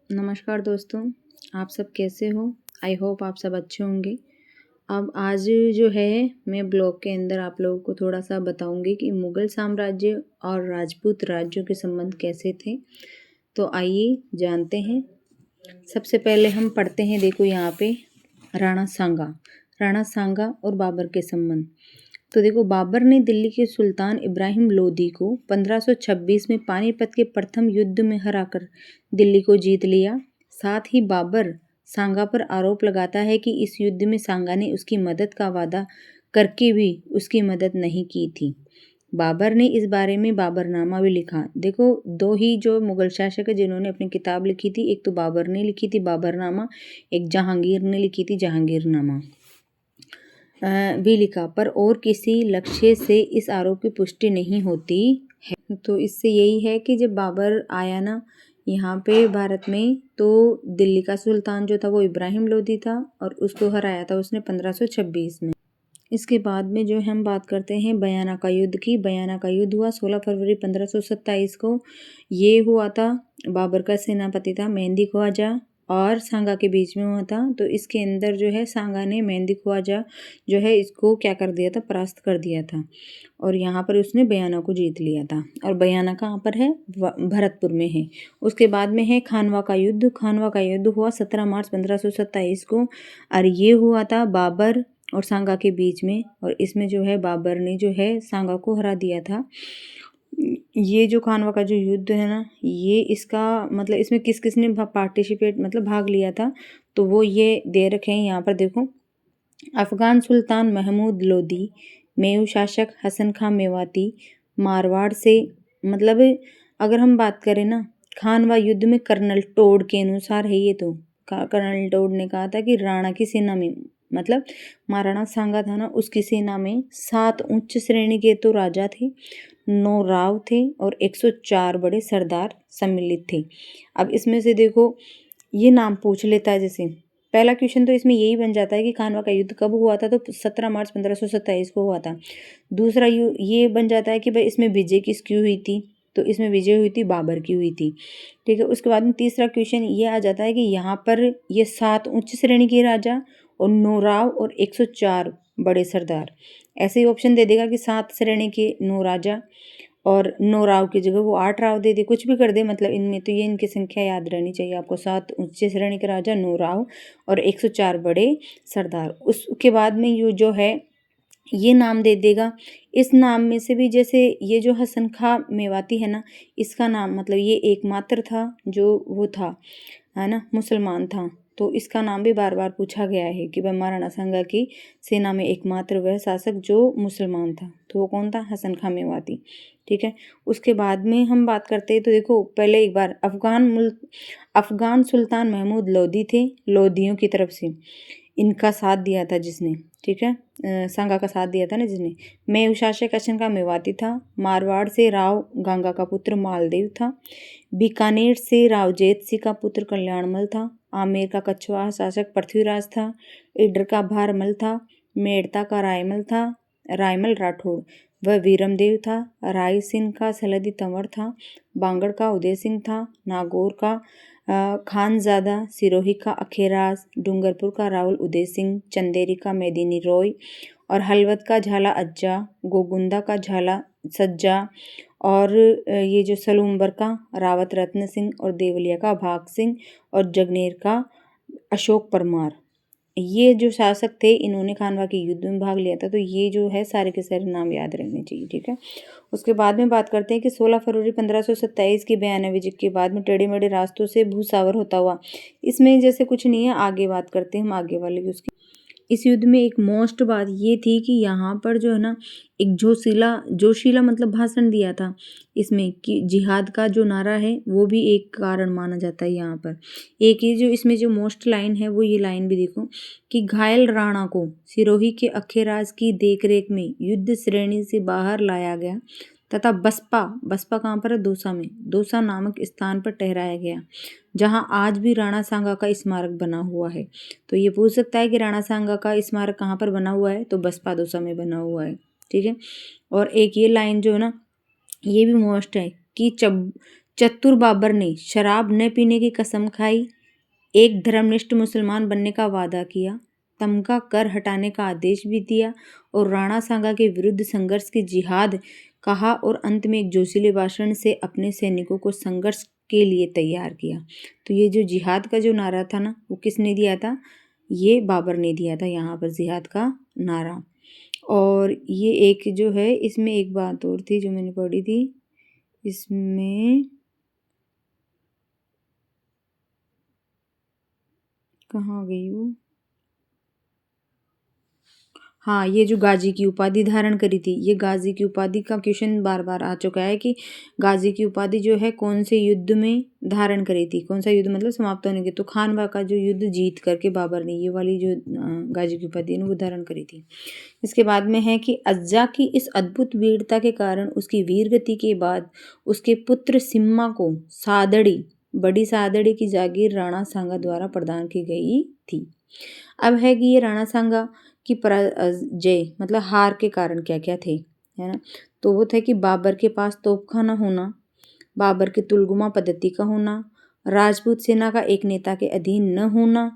नमस्कार दोस्तों, आप सब कैसे हो? आई होप आप सब अच्छे होंगे। अब आज जो है मैं ब्लॉग के अंदर आप लोगों को थोड़ा-सा बताऊँगी कि मुग़ल साम्राज्य और राजपूत राज्यों के संबंध कैसे थे। तो आइए जानते हैं। सबसे पहले हम पढ़ते हैं, देखो यहाँ पे राणा सांगा और बाबर के संबंध। तो देखो, बाबर ने दिल्ली के सुल्तान इब्राहिम लोदी को 1526 में पानीपत के प्रथम युद्ध में हराकर दिल्ली को जीत लिया। साथ ही बाबर सांगा पर आरोप लगाता है कि इस युद्ध में सांगा ने उसकी मदद का वादा करके भी उसकी मदद नहीं की थी। बाबर ने इस बारे में बाबरनामा भी लिखा। देखो, दो ही जो मुगल शासक है जिन्होंने अपनी किताब लिखी थी, एक तो बाबर ने लिखी थी बाबरनामा, एक जहांगीर ने लिखी थी जहांगीरनामा भी लिखा, पर और किसी लक्ष्य से इस आरोप की पुष्टि नहीं होती है। तो इससे यही है कि जब बाबर आया ना यहाँ पे भारत में, तो दिल्ली का सुल्तान जो था वो इब्राहिम लोदी था और उसको हराया था उसने 1526 में। इसके बाद में जो हम बात करते हैं बयाना का युद्ध की। बयाना का युद्ध हुआ 16 फरवरी 1527 को। ये हुआ था, बाबर का सेनापति था मेहंदी ख्वाजा और सांगा के बीच में हुआ था। तो इसके अंदर जो है सांगा ने मेहंदी ख्वाजा जो है इसको क्या कर दिया था, परास्त कर दिया था और यहाँ पर उसने बयाना को जीत लिया था। और बयाना कहाँ पर है? भरतपुर में है। उसके बाद में है खानवा का युद्ध। खानवा का युद्ध हुआ 17 मार्च 1527 को और ये हुआ था बाबर और सांगा के बीच में। और इसमें जो है बाबर ने जो है सांगा को हरा दिया था। ये जो खानवा का जो युद्ध है ना, ये इसका मतलब इसमें किस किस ने पार्टिसिपेट मतलब भाग लिया था, तो वो ये दे रखे हैं यहाँ पर। देखो, अफगान सुल्तान महमूद लोदी, मेवाड़ शासक हसन खां मेवाती, मारवाड़ से मतलब अगर हम बात करें ना खानवा युद्ध में कर्नल टोड के अनुसार है ये। तो कर्नल टोड ने कहा था कि राणा की सेना में मतलब महाराणा सांगा था ना, उसकी सेना में 7 उच्च श्रेणी के तो राजा थे, 9 राव थे और 104 बड़े सरदार सम्मिलित थे। अब इसमें से देखो, ये नाम पूछ लेता है। जैसे पहला क्वेश्चन तो इसमें यही बन जाता है कि खानवा का युद्ध कब हुआ था, तो 17 मार्च 1527 को हुआ था। दूसरा ये बन जाता है कि भाई इसमें विजय किसकी हुई थी, तो इसमें विजय हुई थी बाबर की हुई थी। ठीक है। उसके बाद में तीसरा क्वेश्चन ये आ जाता है कि यहाँ पर ये 7 उच्च श्रेणी के राजा और 9 राव और 104 बड़े सरदार, ऐसे ही ऑप्शन दे देगा कि 7 श्रेणी के 9 राजा और 9 राव की जगह वो 8 राव दे दे, कुछ भी कर दे। मतलब इनमें तो ये इनकी संख्या याद रहनी चाहिए आपको, 7 उच्च श्रेणी के राजा, 9 राव और 104 बड़े सरदार। उसके बाद में ये जो है ये नाम दे देगा। इस नाम में से भी जैसे ये जो हसन खां मेवाती है ना, इसका नाम मतलब ये एकमात्र था जो वो था, है ना, मुसलमान था। तो इसका नाम भी बार बार पूछा गया है कि भाई महाराणा सांगा की सेना में एकमात्र वह शासक जो मुसलमान था, तो वो कौन था? हसन खां मेवाती। ठीक है। उसके बाद में हम बात करते हैं, तो देखो पहले एक बार अफगान सुल्तान महमूद लोदी थे, लोदियों की तरफ से इनका साथ दिया था जिसने, ठीक है, सांगा का साथ दिया था ना जिसने। मेवाड़ शासक अशन का मेवाती था। मारवाड़ से राव गंगा का पुत्र मालदेव था। बीकानेर से राव जेत सिंह का पुत्र कल्याणमल था। आमेर का कछवाहा शासक पृथ्वीराज था। इडर का भारमल था। मेड़ता का रायमल राठौड़ वह वीरमदेव था। राय सिंह का सलदी तंवर था। बांगड़ का उदय सिंह था। नागौर का खानजादा, सिरोही का अखेराज, डूंगरपुर का रावल उदय सिंह, चंदेरी का मेदिनी रॉय और हलवद का झाला अज्जा, गोगुंदा का झाला सज्जा और ये जो सलूम्बर का रावत रत्न सिंह और देवलिया का भाग सिंह और जगनेर का अशोक परमार, ये जो शासक थे इन्होंने खानवा के युद्ध में भाग लिया था। तो ये जो है सारे के सारे नाम याद रहने चाहिए। ठीक है। उसके बाद में बात करते हैं कि 16 फरवरी 1527 की बयाना विजय के बाद में टेढ़े मेढ़े रास्तों से भूसावर होता हुआ, इसमें जैसे कुछ नहीं है, आगे बात करते हैं हम आगे वाले की। उसकी इस युद्ध में एक मोस्ट बात ये थी कि यहाँ पर जो है ना एक जोशीला मतलब भाषण दिया था इसमें, कि जिहाद का जो नारा है वो भी एक कारण माना जाता है यहाँ पर। एक ये जो इसमें जो मोस्ट लाइन है वो ये लाइन भी देखो कि घायल राणा को सिरोही के अखेराज की देखरेख में युद्ध श्रेणी से बाहर लाया गया तथा बसपा कहाँ पर है? दौसा में, दौसा नामक स्थान पर ठहराया गया, जहां आज भी राणा सांगा का स्मारक बना हुआ है। तो ये पूछ सकता है कि राणा सांगा का स्मारक कहाँ पर बना हुआ है, तो बसपा दौसा में बना हुआ है। ठीक है। और एक ये लाइन जो है ना ये भी मोस्ट है कि चतुर बाबर ने शराब न पीने की कसम खाई, एक धर्मनिष्ठ मुसलमान बनने का वादा किया, तमगा कर हटाने का आदेश भी दिया और राणा सांगा के विरुद्ध संघर्ष की जिहाद कहा और अंत में एक जोशीले भाषण से अपने सैनिकों को संघर्ष के लिए तैयार किया। तो ये जो जिहाद का जो नारा था ना, वो किसने दिया था? ये बाबर ने दिया था यहाँ पर जिहाद का नारा। और ये एक जो है, इसमें एक बात और थी जो मैंने पढ़ी थी, इसमें कहाँ गई वो, हाँ, ये जो गाजी की उपाधि धारण करी थी, ये गाजी की उपाधि का क्वेश्चन बार बार आ चुका है कि गाजी की उपाधि जो है कौन से युद्ध में धारण करी थी, कौन सा युद्ध मतलब समाप्त होने के, तो खानवा का जो युद्ध जीत करके बाबर ने ये वाली जो गाजी की उपाधि है वो धारण करी थी। इसके बाद में है कि अज्जा की इस अद्भुत वीरता के कारण उसकी वीरगति के बाद उसके पुत्र सिम्मा को सादड़ी, बड़ी सादड़ी की जागीर राणा सांगा द्वारा प्रदान की गई थी। अब है कि ये राणा सांगा की पराजय मतलब हार के कारण क्या क्या थे, है ना? तो वो थे कि बाबर के पास तोपखाना होना, बाबर की तुलगुमा पद्धति का होना, राजपूत सेना का एक नेता के अधीन न होना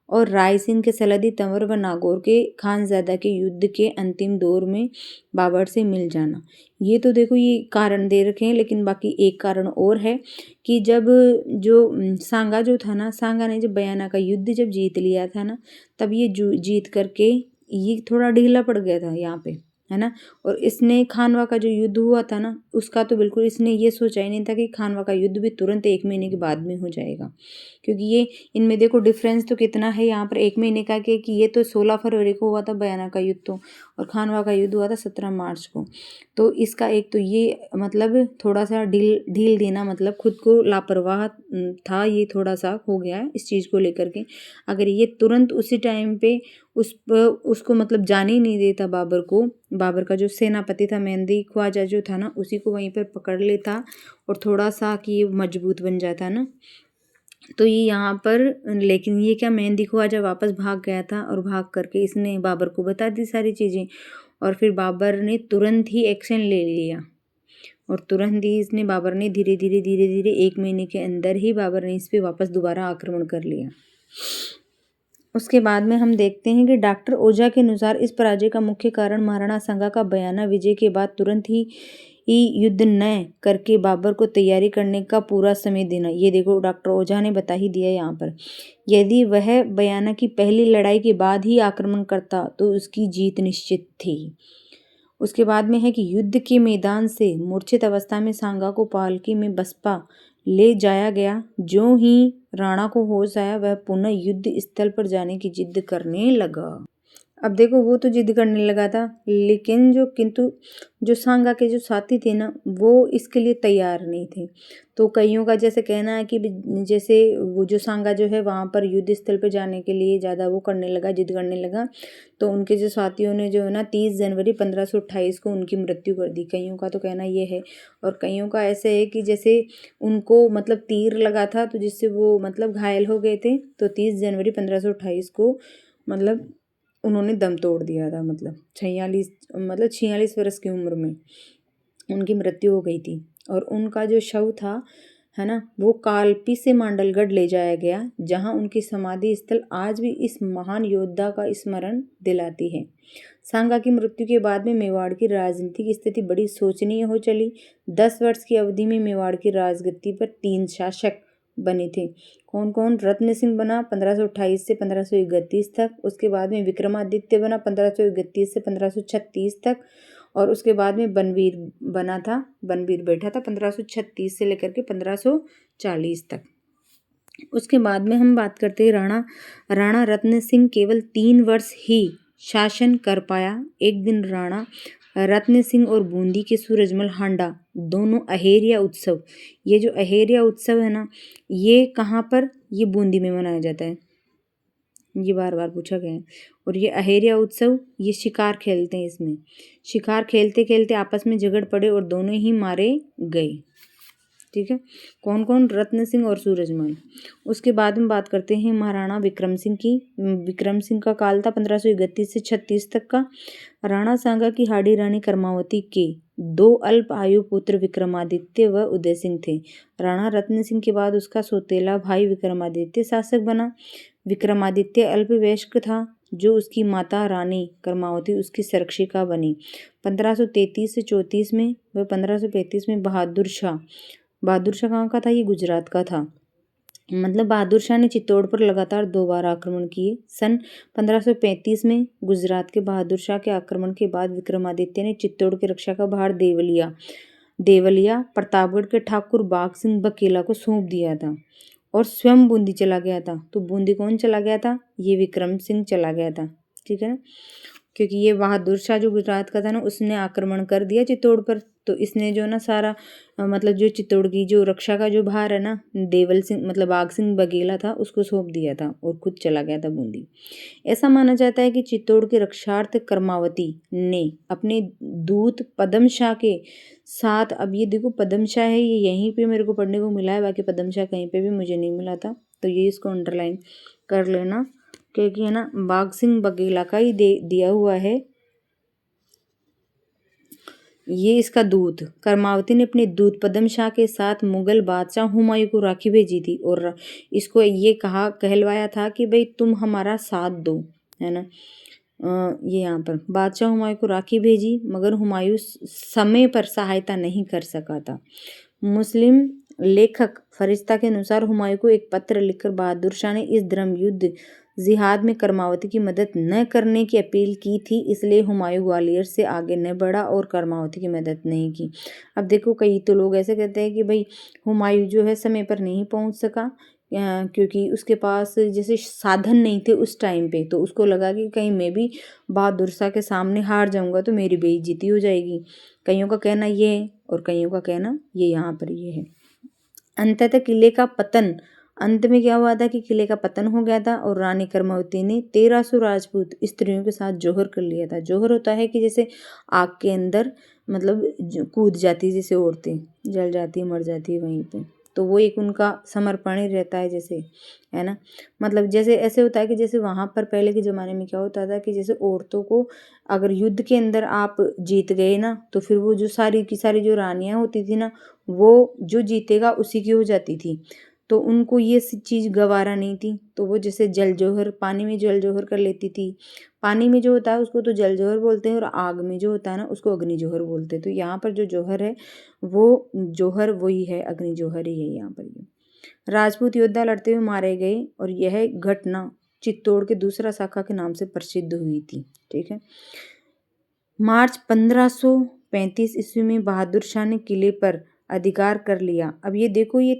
और राय सिंह के सलदी तंवर व नागौर के खानजादा के युद्ध के अंतिम दौर में बाबर से मिल जाना। ये तो देखो ये कारण दे रखे हैं, लेकिन बाकी एक कारण और है कि जब जो सांगा जो था ना, सांगा ने जब बयाना का युद्ध जब जीत लिया था ना, तब ये जीत करके ये थोड़ा ढीला पड़ गया था यहाँ पे, है ना? और इसने खानवा का जो युद्ध हुआ था ना, उसका तो बिल्कुल इसने ये सोचा ही नहीं था कि खानवा का युद्ध भी तुरंत 1 महीने के बाद में हो जाएगा, क्योंकि ये इनमें देखो डिफरेंस तो कितना है यहाँ पर 1 महीने का कि ये तो 16 फरवरी को हुआ था बयाना का युद्ध, तो और खानवा का युद्ध हुआ था 17 मार्च को। तो इसका एक तो ये मतलब थोड़ा सा ढील देना, मतलब खुद को लापरवाह था, ये थोड़ा सा हो गया है इस चीज़ को लेकर के। अगर ये तुरंत उसी टाइम पे उसको मतलब जाने ही नहीं देता बाबर को, बाबर का जो सेनापति था मेहंदी ख्वाजा जो था ना, उसी को वहीं पर पकड़ लेता और थोड़ा सा कि ये मजबूत बन जाता ना, तो ये यहाँ पर, लेकिन ये क्या मेहंदी ख्वाजा वापस भाग गया था और भाग करके इसने बाबर को बता दी सारी चीज़ें, और फिर बाबर ने तुरंत ही एक्शन ले लिया और तुरंत ही इसने बाबर ने धीरे धीरे 1 महीने के अंदर ही बाबर ने इस पर वापस दोबारा आक्रमण कर लिया। उसके बाद में हम देखते हैं कि डॉक्टर ओझा के अनुसार इस पराजय का मुख्य कारण महाराणा सांगा का बयाना विजय के बाद तुरंत ही युद्ध न करके बाबर को तैयारी करने का पूरा समय देना। ये देखो डॉक्टर ओझा ने बता ही दिया यहाँ पर, यदि वह बयाना की पहली लड़ाई के बाद ही आक्रमण करता तो उसकी जीत निश्चित थी। उसके बाद में है कि युद्ध के मैदान से मूर्छित अवस्था में सांगा को पालकी में बसपा ले जाया गया। जो ही राणा को होश आया वह पुनः युद्ध स्थल पर जाने की जिद करने लगा। अब देखो वो तो जिद करने लगा था, लेकिन किंतु जो सांगा के जो साथी थे ना, वो इसके लिए तैयार नहीं थे। तो कईयों का जैसे कहना है कि जैसे वो जो सांगा जो है वहाँ पर युद्ध स्थल पर जाने के लिए ज़्यादा वो करने लगा, जिद करने लगा, तो उनके जो साथियों ने जो है ना 30 जनवरी 1528 को उनकी मृत्यु कर दी। कईयों का तो कहना ये है, और कईयों का ऐसे है कि जैसे उनको मतलब तीर लगा था तो जिससे वो मतलब घायल हो गए थे, तो 30 जनवरी 1528 को मतलब उन्होंने दम तोड़ दिया था, मतलब 46 वर्ष की उम्र में उनकी मृत्यु हो गई थी। और उनका जो शव था, है ना, वो कालपी से मांडलगढ़ ले जाया गया, जहां उनकी समाधि स्थल आज भी इस महान योद्धा का स्मरण दिलाती है। सांगा की मृत्यु के बाद में मेवाड़ की राजनीतिक स्थिति बड़ी शोचनीय हो चली। 10 वर्ष की अवधि में मेवाड़ की राजगद्दी पर 3 शासक बने थे। कौन कौन? रत्न सिंह बना 1528 से 1531 तक, उसके बाद में विक्रमादित्य बना 1531 से 1536 तक, और उसके बाद में बनवीर बना था, बनवीर बैठा था 1536 से लेकर के 1540 तक। उसके बाद में हम बात करते हैं राणा रत्न सिंह केवल 3 वर्ष ही शासन कर पाया। एक दिन राणा रत्न सिंह और बूंदी के सूरजमल हांडा दोनों अहेरिया उत्सव, ये जो अहेरिया उत्सव है ना, ये कहाँ पर? ये बूंदी में मनाया जाता है, ये बार बार पूछा गया है। और ये अहेरिया उत्सव, ये शिकार खेलते हैं, इसमें शिकार खेलते खेलते आपस में झगड़ पड़े और दोनों ही मारे गए। ठीक है, कौन कौन? रत्न सिंह और सूरजमल। उसके बाद में बात करते हैं महाराणा विक्रम सिंह की। विक्रम सिंह का काल था 1531 से 36 तक का। राणा सांगा की हाड़ी रानी कर्मावती के 2 अल्प आयु पुत्र विक्रमादित्य व उदय सिंह थे। राणा रत्न सिंह के बाद उसका सौतेला भाई विक्रमादित्य शासक बना। विक्रमादित्य अल्पवयस्क था, जो उसकी माता रानी कर्मावती उसकी संरक्षिका बनी। 1533 से 34 में व 1535 में बहादुर शाह कहाँ का था? ये गुजरात का था। मतलब बहादुर शाह ने चित्तौड़ पर लगातार 2 बार आक्रमण किए। सन 1535 में गुजरात के बहादुर शाह के आक्रमण के बाद विक्रमादित्य ने चित्तौड़ की रक्षा का भार देवलिया प्रतापगढ़ के ठाकुर बाग सिंह बकेला को सौंप दिया था और स्वयं बूंदी चला गया था। तो बूंदी कौन चला गया था? ये विक्रम सिंह चला गया था, ठीक है ना, क्योंकि ये बहादुर शाह जो गुजरात का था ना, उसने आक्रमण कर दिया चित्तौड़ पर। तो इसने जो ना सारा मतलब जो चित्तौड़ की जो रक्षा का जो भार है ना, देवल सिंह मतलब बाग सिंह बघेला था, उसको सौंप दिया था और खुद चला गया था बूंदी। ऐसा माना जाता है कि चित्तौड़ के रक्षार्थ कर्मावती ने अपने दूत पदम शाह के साथ, अब ये देखो पदम शाह है, ये यहीं पे मेरे को पढ़ने को मिला है, बाकी पदम शाह कहीं पे भी मुझे नहीं मिला था, तो ये इसको अंडरलाइन कर लेना, क्योंकि है ना बाग सिंह बघेला का ही दिया हुआ है। ये इसका दूत कर्मावती ने अपने दूत पदम शाह के साथ मुगल बादशाह हुमायूं को राखी भेजी थी और इसको ये कहलवाया था कि भाई तुम हमारा साथ दो, है ना। ये यहाँ पर बादशाह हुमायूं को राखी भेजी, मगर हुमायूं समय पर सहायता नहीं कर सका था। मुस्लिम लेखक फरिश्ता के अनुसार हुमायूं को एक पत्र लिखकर बहादुर शाह ने इस धर्म युद्ध जिहाद में कर्मावती की मदद न करने की अपील की थी, इसलिए हुमायूं ग्वालियर से आगे न बढ़ा और कर्मावती की मदद नहीं की। अब देखो कई तो लोग ऐसे कहते हैं कि भाई हुमायूं जो है समय पर नहीं पहुंच सका क्योंकि उसके पास जैसे साधन नहीं थे उस टाइम पे, तो उसको लगा कि कहीं मैं भी बहादुर शाह के सामने हार जाऊंगा तो मेरी बेइज्जती हो जाएगी। कईयों का कहना ये है और कईयों का कहना ये यहाँ पर ये है। अंततः किले का पतन, अंत में क्या हुआ था कि किले का पतन हो गया था और रानी कर्मावती ने 1300 राजपूत स्त्रियों के साथ जौहर कर लिया था। जौहर होता है कि जैसे आग के अंदर मतलब कूद जाती है, जैसे औरतें जल जाती है मर जाती है वहीं पे, तो वो एक उनका समर्पण ही रहता है, जैसे है ना। मतलब जैसे ऐसे होता है कि जैसे वहाँ पर पहले के ज़माने में क्या होता था कि जैसे औरतों को अगर युद्ध के अंदर आप जीत गए ना, तो फिर वो जो सारी की सारी जो रानियाँ होती थी ना, वो जो जीतेगा उसी की हो जाती थी। तो उनको ये चीज़ गवारा नहीं थी, तो वो जैसे जल जौहर पानी में जल जौहर कर लेती थी। पानी में जो होता है उसको तो जल जौहर बोलते हैं और आग में जो होता है ना उसको अग्नि जौहर बोलते हैं। तो यहाँ पर जो जौहर है वो जौहर वही है, अग्नि जौहर ही है यहाँ पर। ये राजपूत योद्धा लड़ते हुए मारे गए और यह घटना चित्तौड़ के दूसरा शाखा के नाम से प्रसिद्ध हुई थी, ठीक है। मार्च 1535 ईस्वी में बहादुर शाह ने किले पर अधिकार कर लिया। अब ये देखो ये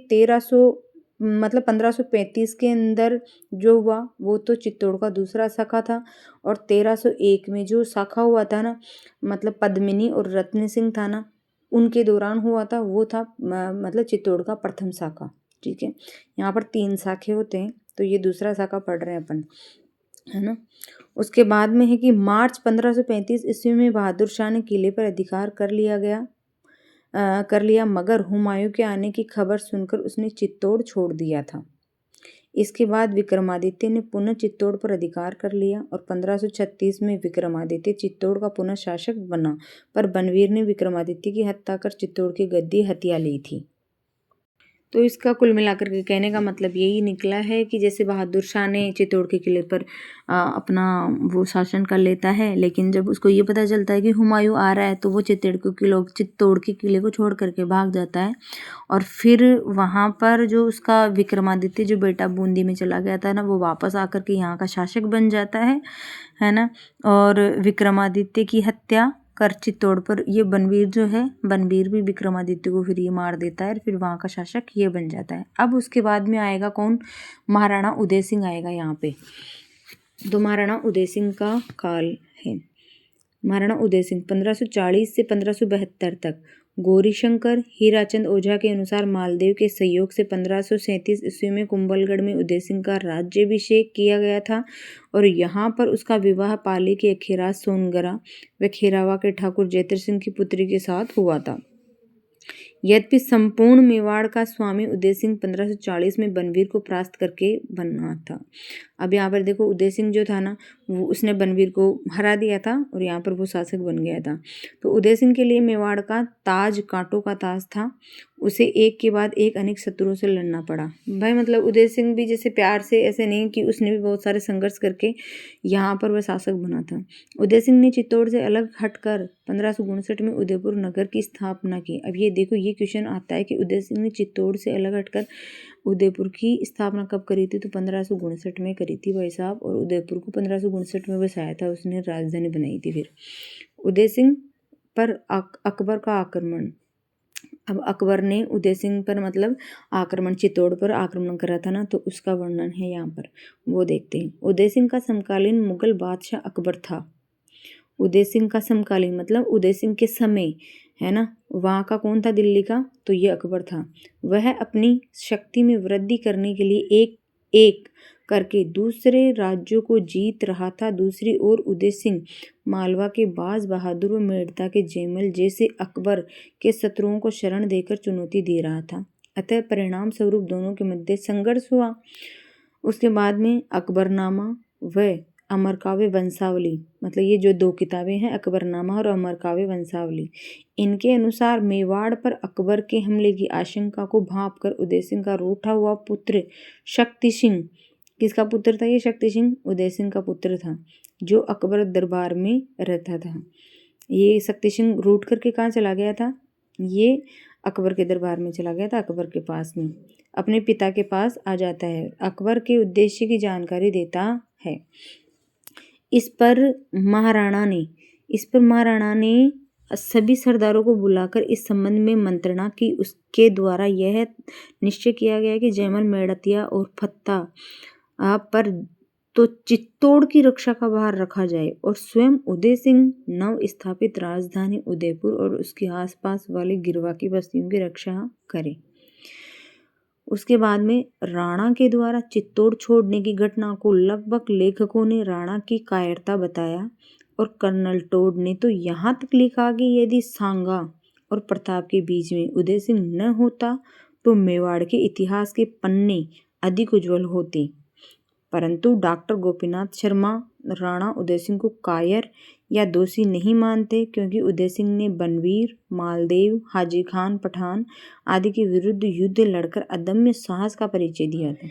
1535 के अंदर जो हुआ वो तो चित्तौड़ का दूसरा शाखा था, और 1301 में जो शाखा हुआ था ना, मतलब पद्मिनी और रत्न सिंह था ना, उनके दौरान हुआ था, वो था मतलब चित्तौड़ का प्रथम शाखा, ठीक है। यहाँ पर 3 शाखे होते हैं, तो ये दूसरा शाखा पढ़ रहे हैं अपन, है ना। उसके बाद में है कि मार्च 1535 ईस्वी में बहादुर शाह ने किले पर अधिकार कर लिया, मगर हुमायूं के आने की खबर सुनकर उसने चित्तौड़ छोड़ दिया था। इसके बाद विक्रमादित्य ने पुनः चित्तौड़ पर अधिकार कर लिया और 1536 में विक्रमादित्य चित्तौड़ का पुनः शासक बना, पर बनवीर ने विक्रमादित्य की हत्या कर चित्तौड़ की गद्दी हथिया ली थी। तो इसका कुल मिलाकर के कहने का मतलब यही निकला है कि जैसे बहादुर शाह ने चित्तौड़ के किले पर अपना वो शासन कर लेता है, लेकिन जब उसको ये पता चलता है कि हुमायूं आ रहा है तो वो चित्तौड़ के किले को छोड़ करके भाग जाता है। और फिर वहाँ पर जो उसका विक्रमादित्य जो बेटा बूंदी में चला गया था ना, वो वापस आकर के यहाँ का शासक बन जाता है ना। और विक्रमादित्य की हत्या कर चित्तौड़ पर ये बनवीर जो है, बनवीर भी विक्रमादित्य को फिर ये मार देता है, फिर वहाँ का शासक ये बन जाता है। अब उसके बाद में आएगा कौन? महाराणा उदय सिंह आएगा यहाँ पे। तो महाराणा उदय सिंह का काल है। महाराणा उदय सिंह 1540 से 1572 तक। गौरीशंकर हीराचंद ओझा के अनुसार मालदेव के सहयोग से 1537 ईस्वी में कुंभलगढ़ में उदय सिंह का राज्याभिषेक किया गया था और यहाँ पर उसका विवाह पाली के अखेराज सोनगरा व खेरावा के ठाकुर जैतर सिंह की पुत्री के साथ हुआ था। यद्यपि संपूर्ण मेवाड़ का स्वामी उदय सिंह 1540 में बनवीर को परास्त करके बना था। अब यहाँ पर देखो उदय सिंह जो था ना, वो उसने बनवीर को हरा दिया था और यहाँ पर वो शासक बन गया था। तो उदय सिंह के लिए मेवाड़ का ताज कांटों का ताज था। उसे एक के बाद एक अनेक शत्रुओं से लड़ना पड़ा। भाई मतलब उदय सिंह भी जैसे प्यार से, ऐसे नहीं कि उसने भी बहुत सारे संघर्ष करके यहाँ पर वह शासक बना था। उदय सिंह ने चित्तौड़ से अलग हटकर 1559 में उदयपुर नगर की स्थापना की। अब ये देखो, ये क्वेश्चन आता है कि उदय सिंह ने चित्तौड़ से अलग हटकर उदयपुर की स्थापना कब करी थी? तो 1559 में करी थी भाई साहब। और उदयपुर को 1559 में बसाया था, उसने राजधानी बनाई थी। फिर उदय सिंह पर अकबर का आक्रमण। अब अकबर ने उदय सिंह पर मतलब आक्रमण, चित्तौड़ पर आक्रमण करा था ना, तो उसका वर्णन है यहाँ पर, वो देखते हैं। उदय सिंह का समकालीन मुगल बादशाह अकबर था। उदय सिंह का समकालीन मतलब उदय सिंह के समय, है ना, वहाँ का कौन था दिल्ली का? तो ये अकबर था। वह अपनी शक्ति में वृद्धि करने के लिए एक एक करके दूसरे राज्यों को जीत रहा था। दूसरी ओर उदय सिंह मालवा के बाज बहादुर व मेड़ता के जयमल जैसे अकबर के शत्रुओं को शरण देकर चुनौती दे रहा था। अतः परिणाम स्वरूप दोनों के मध्य संघर्ष हुआ। उसके बाद में अकबरनामा व अमरकाव्य वंशावली, मतलब ये जो दो किताबें हैं, अकबरनामा और अमरकाव्य वंशावली, इनके अनुसार मेवाड़ पर अकबर के हमले की आशंका को भांपकर उदय सिंह का रूठा हुआ पुत्र शक्ति सिंह, किसका पुत्र था ये? शक्ति सिंह उदय सिंह का पुत्र था, जो अकबर दरबार में रहता था। ये शक्ति सिंह रूठ करके कहाँ चला गया था? ये अकबर के दरबार में चला गया था, अकबर के पास में, अपने पिता के पास आ जाता है, अकबर के उद्देश्य की जानकारी देता है। इस पर महाराणा ने सभी सरदारों को बुलाकर इस संबंध में मंत्रणा की। उसके द्वारा यह निश्चय किया गया कि जयमल, मेड़तिया और फत्ता पर तो चित्तौड़ की रक्षा का भार रखा जाए और स्वयं उदय सिंह नव स्थापित राजधानी उदयपुर और उसके आसपास वाली गिरवा की बस्तियों की रक्षा करे। उसके बाद में राणा के द्वारा चित्तौड़ छोड़ने की घटना को लगभग लेखकों ने राणा की कायरता बताया और कर्नल टोड ने तो यहाँ तक लिखा कि यदि सांगा और प्रताप के बीच में उदय सिंह न होता तो मेवाड़ के इतिहास के पन्ने अधिक उज्जवल होते। परंतु डॉक्टर गोपीनाथ शर्मा राणा उदय सिंह को कायर या दोषी नहीं मानते, क्योंकि उदय सिंह ने बनवीर, मालदेव, हाजी खान पठान आदि के विरुद्ध युद्ध लड़कर अदम्य साहस का परिचय दिया था।